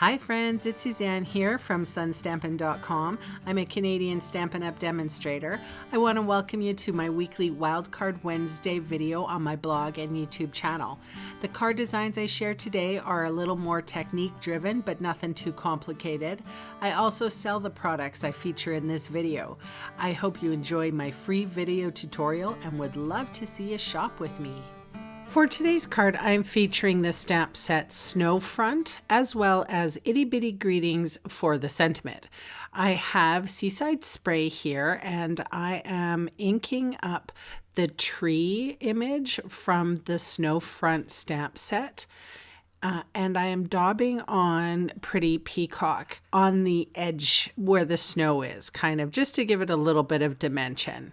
Hi friends, it's Suzanne here from sunstampin.com. I'm a Canadian Stampin' Up! Demonstrator. I want to welcome you to my weekly Wildcard Wednesday video on my blog and YouTube channel. The card designs I share today are a little more technique driven, but nothing too complicated. I also sell the products I feature in this video. I hope you enjoy my free video tutorial and would love to see you shop with me. For today's card, I'm featuring the stamp set Snowfront, as well as Itty Bitty Greetings for the sentiment. I have Seaside Spray here, and I am inking up the tree image from the Snowfront stamp set. And I am daubing on Pretty Peacock on the edge where the snow is, kind of just to give it a little bit of dimension.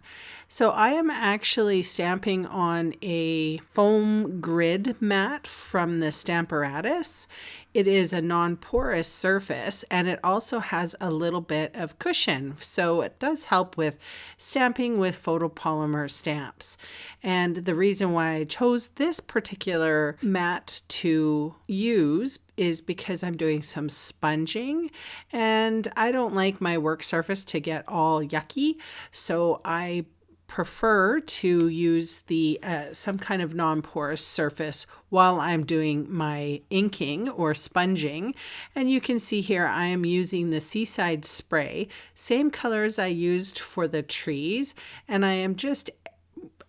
So I am actually stamping on a foam grid mat from the Stamparatus. It is a non-porous surface and it also has a little bit of cushion. So it does help with stamping with photopolymer stamps. And the reason why I chose this particular mat to use is because I'm doing some sponging and I don't like my work surface to get all yucky. So I prefer to use the some kind of non-porous surface while I'm doing my inking or sponging. And you can see here I am using the Seaside Spray, same colors I used for the trees, and I am just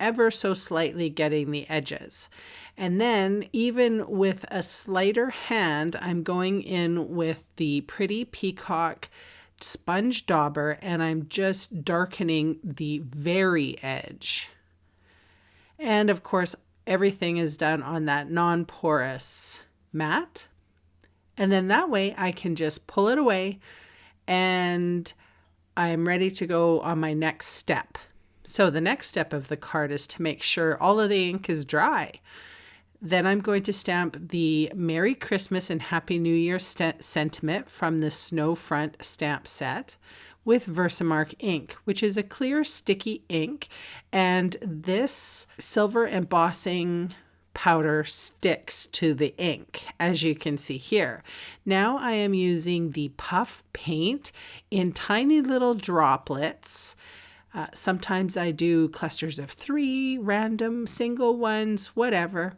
ever so slightly getting the edges. And then even with a slighter hand, I'm going in with the Pretty Peacock sponge dauber and I'm just darkening the very edge. And of course, everything is done on that non-porous mat. And then that way I can just pull it away and I'm ready to go on my next step. So the next step of the card is to make sure all of the ink is dry. Then I'm going to stamp the Merry Christmas and Happy New Year sentiment from the Snowfront stamp set with Versamark ink, which is a clear sticky ink. And this silver embossing powder sticks to the ink, as you can see here. Now I am using the puff paint in tiny little droplets. Sometimes I do clusters of 3, random single ones, whatever.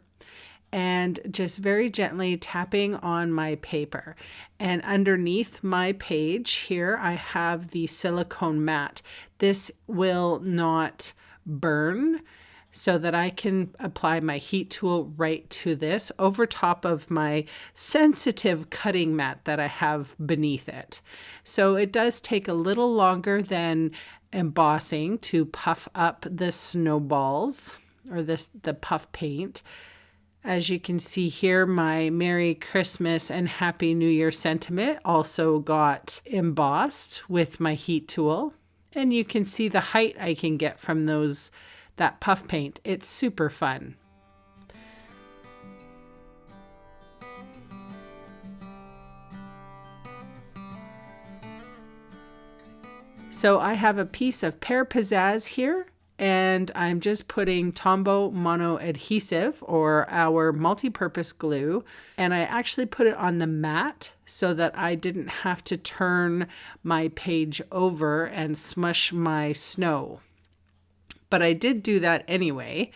And just very gently tapping on my paper. And underneath my page here, I have the silicone mat. This will not burn, so that I can apply my heat tool right to this over top of my sensitive cutting mat that I have beneath it. So it does take a little longer than embossing to puff up the snowballs or the puff paint. As you can see here, my Merry Christmas and Happy New Year sentiment also got embossed with my heat tool. And you can see the height I can get from that puff paint. It's super fun. So I have a piece of Pear Pizzazz here. And I'm just putting Tombow Mono Adhesive, or our multi-purpose glue, and I actually put it on the mat so that I didn't have to turn my page over and smush my snow. But I did do that anyway,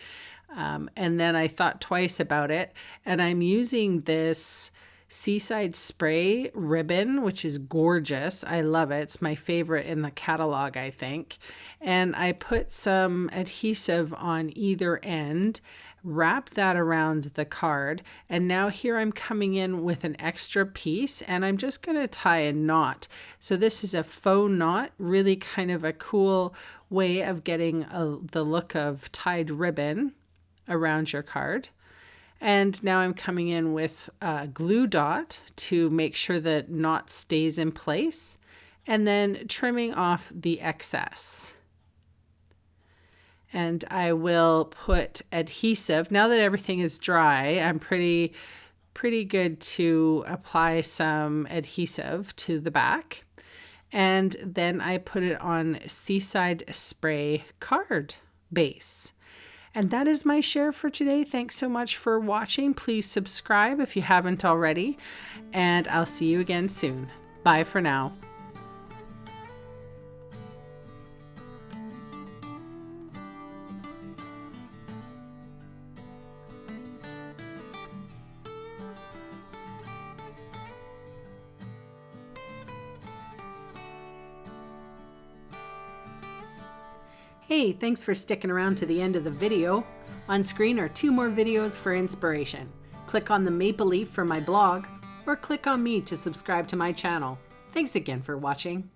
and then I thought twice about it, and I'm using this Seaside Spray ribbon, which is gorgeous. I love it. It's my favorite in the catalog, I think. And I put some adhesive on either end, wrap that around the card, and now here I'm coming in with an extra piece and I'm just going to tie a knot. So this is a faux knot, really kind of a cool way of getting the look of tied ribbon around your card. And now I'm coming in with a glue dot to make sure that knot stays in place, and then trimming off the excess. And I will put adhesive. Now that everything is dry, I'm pretty good to apply some adhesive to the back. And then I put it on Seaside Spray card base. And that is my share for today. Thanks so much for watching. Please subscribe if you haven't already, and I'll see you again soon. Bye for now. Hey, thanks for sticking around to the end of the video. On screen are 2 more videos for inspiration. Click on the maple leaf for my blog, or click on me to subscribe to my channel. Thanks again for watching.